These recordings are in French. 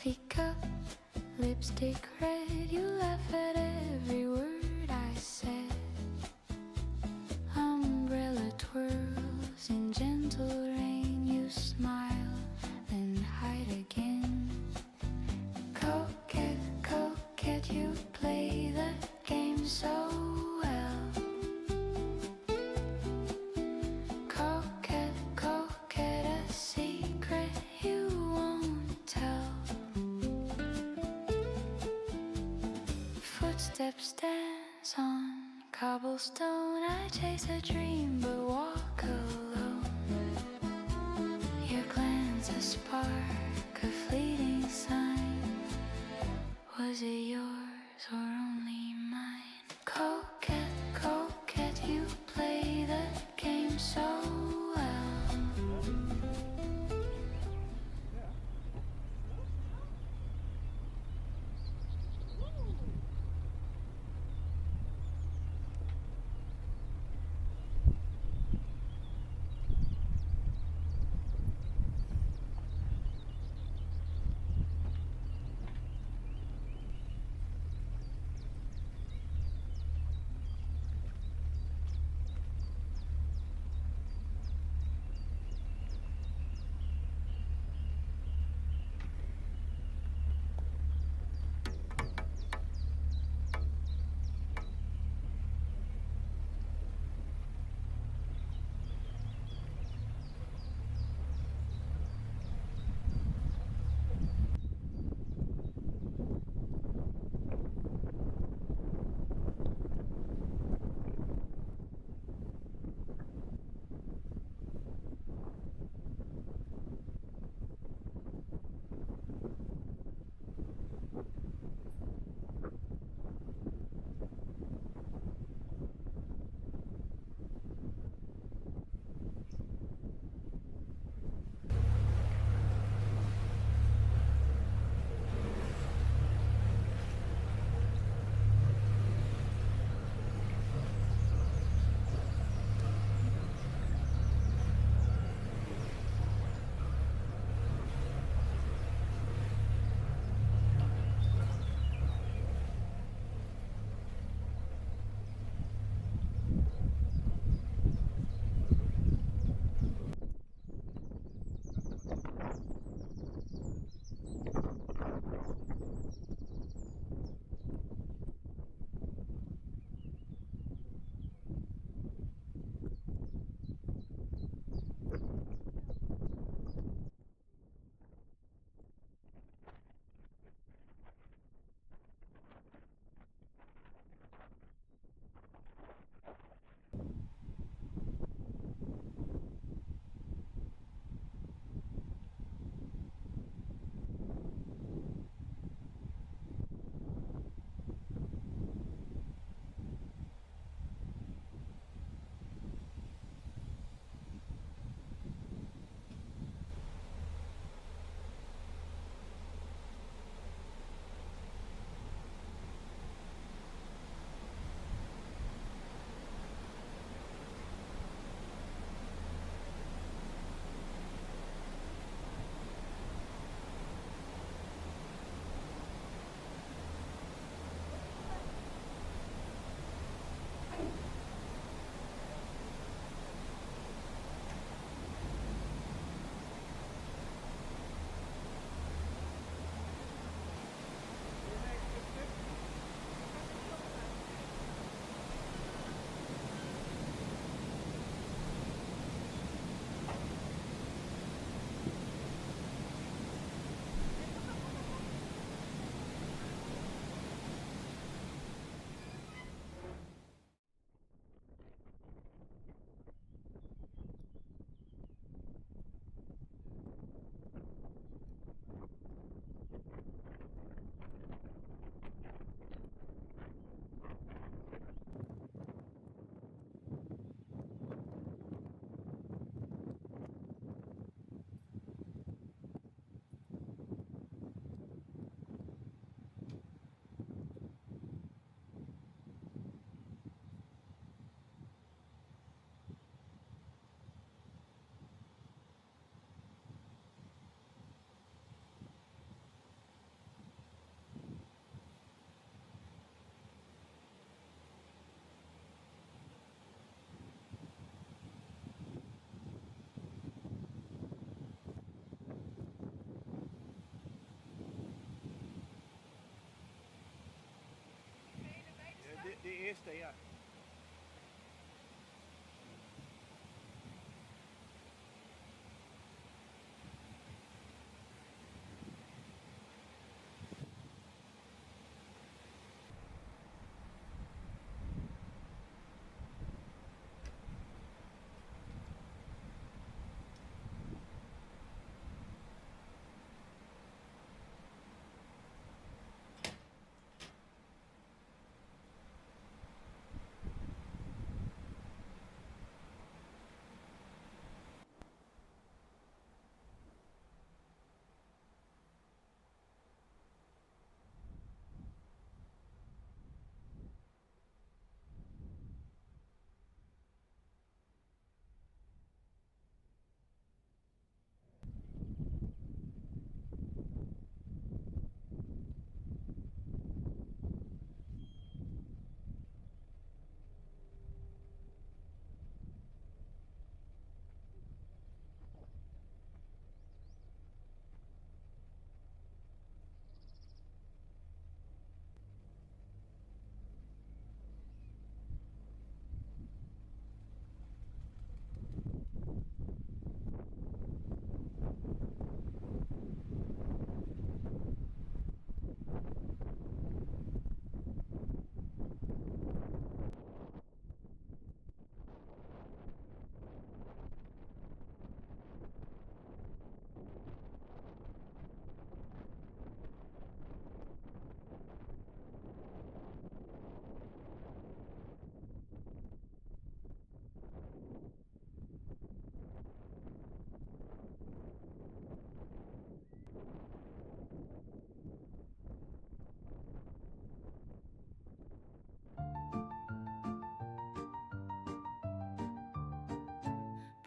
coffee cup, lipstick red. You laugh at every word I said. Umbrella twirls in gentle rain. You smile, then hide again. Coquette, coquette, you play the game so well. Coquette, coquette, a secret you won't tell. Footsteps dance on cobblestone. I chase a dream but walk alone. Your glance a spark, a fleeting sign. Was it yours or only mine? Coquette, coquette, you play the game so well. Este, ja.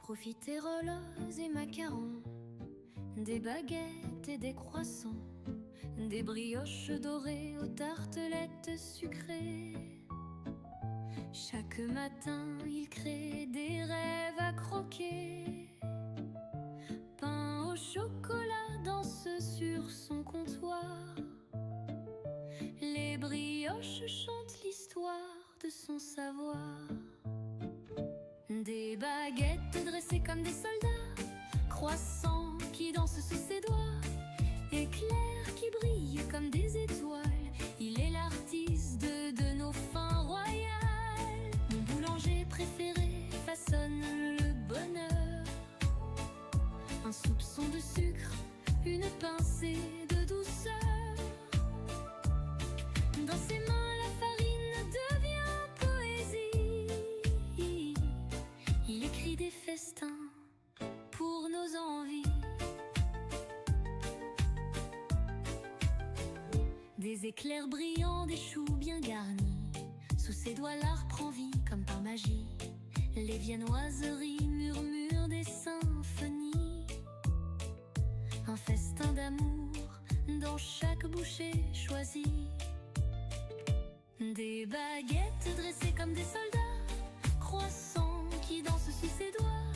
Profiteroles et macarons, des baguettes et des croissants, des brioches dorées aux tartelettes sucrées. Chaque matin, il crée des rêves à croquer. Pain au chocolat danse sur son comptoir. Les brioches chantent l'histoire de son savoir. Des baguettes dressées comme des soldats, croissants qui dansent sous ses doigts, éclairs qui brillent comme des étoiles. Il est l'artiste de nos fins royales. Mon boulanger préféré façonne le bonheur. Un soupçon de sucre, une pincée de douceur. Dans ses mains la farine devient poésie. Il écrit des festins pour nos envies. Des éclairs brillants, des choux bien garnis. Sous ses doigts l'art prend vie comme par magie. Les viennoiseries murmurent des symphonies. Un festin d'amour dans chaque bouchée choisie. Des baguettes dressées comme des soldats, croissants qui dansent sous ses doigts,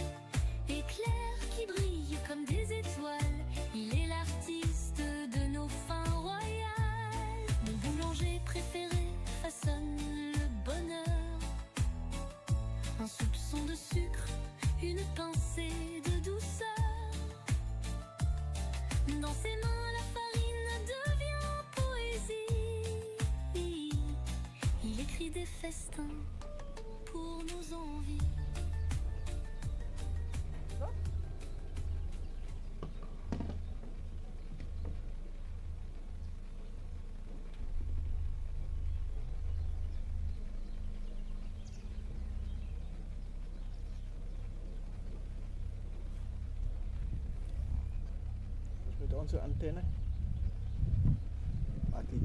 éclairs qui brillent comme des étoiles. Il est l'artiste de nos fins royales. Mon boulanger préféré façonne le bonheur. Un soupçon de sucre, une pincée de douceur. Dans ses mains la farine devient poésie. Il écrit des festins pour nos envies. Mit unserer Antenne. Mati.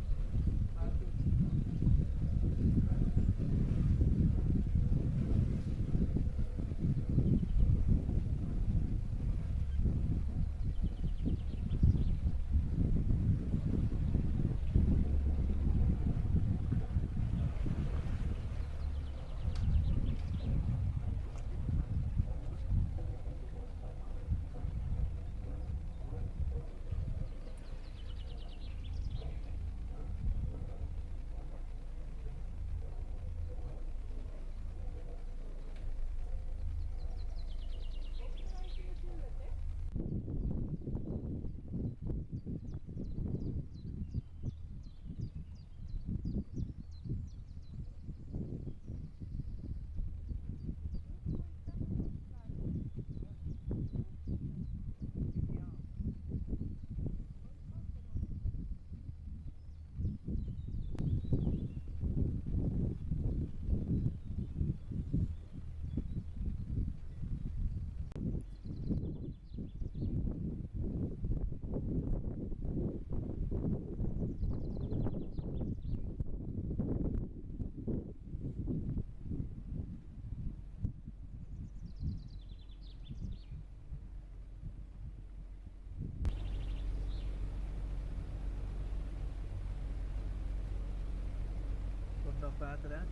water uit.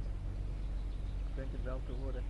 Ik denk het wel te horen.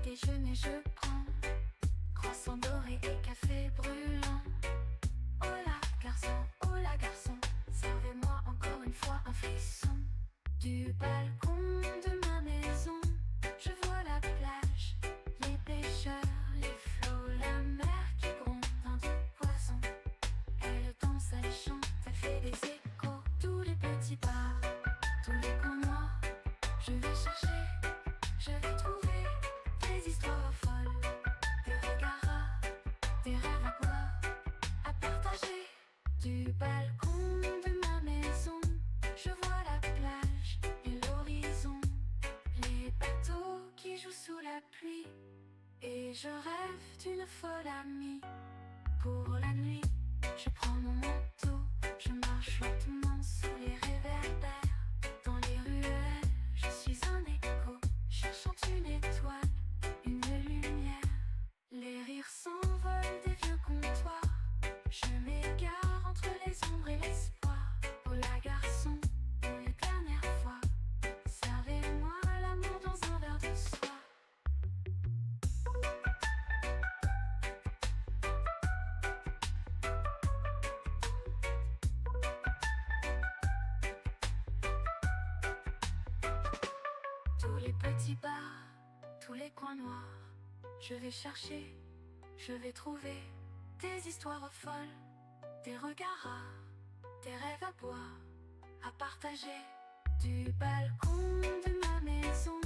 déjeuner je prends croissant doré et café brûlant. Oh là garçon, servez-moi encore une fois un frisson. Du balcon de ma maison, je vois la plage, les pêcheurs, les flots, la mer qui gronde dans du poisson. Elle danse, elle chante, elle fait des échos, tous les petits bars, tous les coins noirs. Je vais chercher, je vais trouver des histoires folles. Et je rêve d'une folle amie. Pour la nuit, je prends mon manteau, je marche lentement sous les réverbères. Dans les ruelles, je suis un écho, cherchant une étoile, une lumière. Les rires s'envolent des vieux comptoirs, je m'égare entre les ombres et l'espoir. Oh la garçon, une dernière fois, servez-moi l'amour dans un verre de soie. Tous les petits bars, tous les coins noirs, je vais chercher, je vais trouver des histoires folles, des regards rares, des rêves à boire, à partager. Du balcon de ma maison,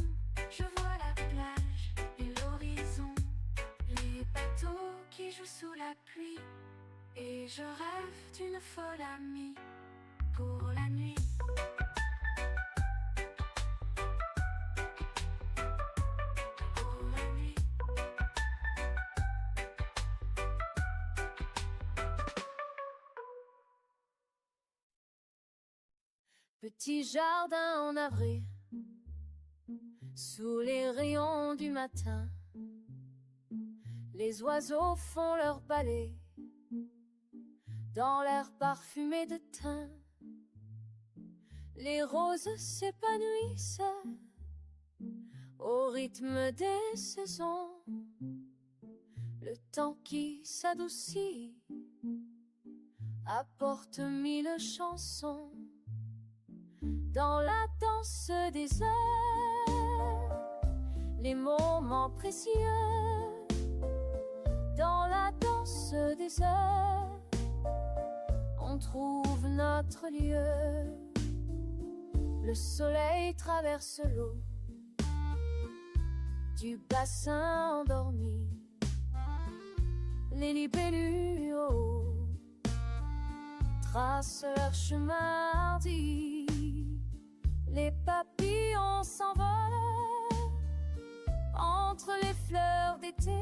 je vois la plage et l'horizon, les bateaux qui jouent sous la pluie. Et je rêve d'une folle amie pour la nuit. Pour la nuit. Petit jardin en avril, sous les rayons du matin, les oiseaux font leur balai dans l'air parfumé de thym. Les roses s'épanouissent au rythme des saisons. Le temps qui s'adoucit apporte mille chansons. Dans la danse des heures, les moments précieux. Dans la danse des heures, on trouve notre lieu. Le soleil traverse l'eau du bassin endormi. Les libellules tracent leur chemin hardi. Les papillons s'envolent entre les fleurs d'été,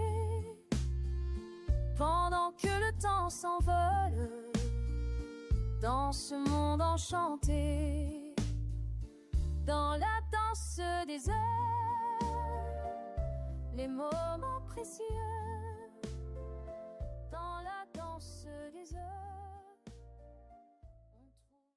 pendant que le temps s'envole dans ce monde enchanté. Dans la danse des heures, les moments précieux.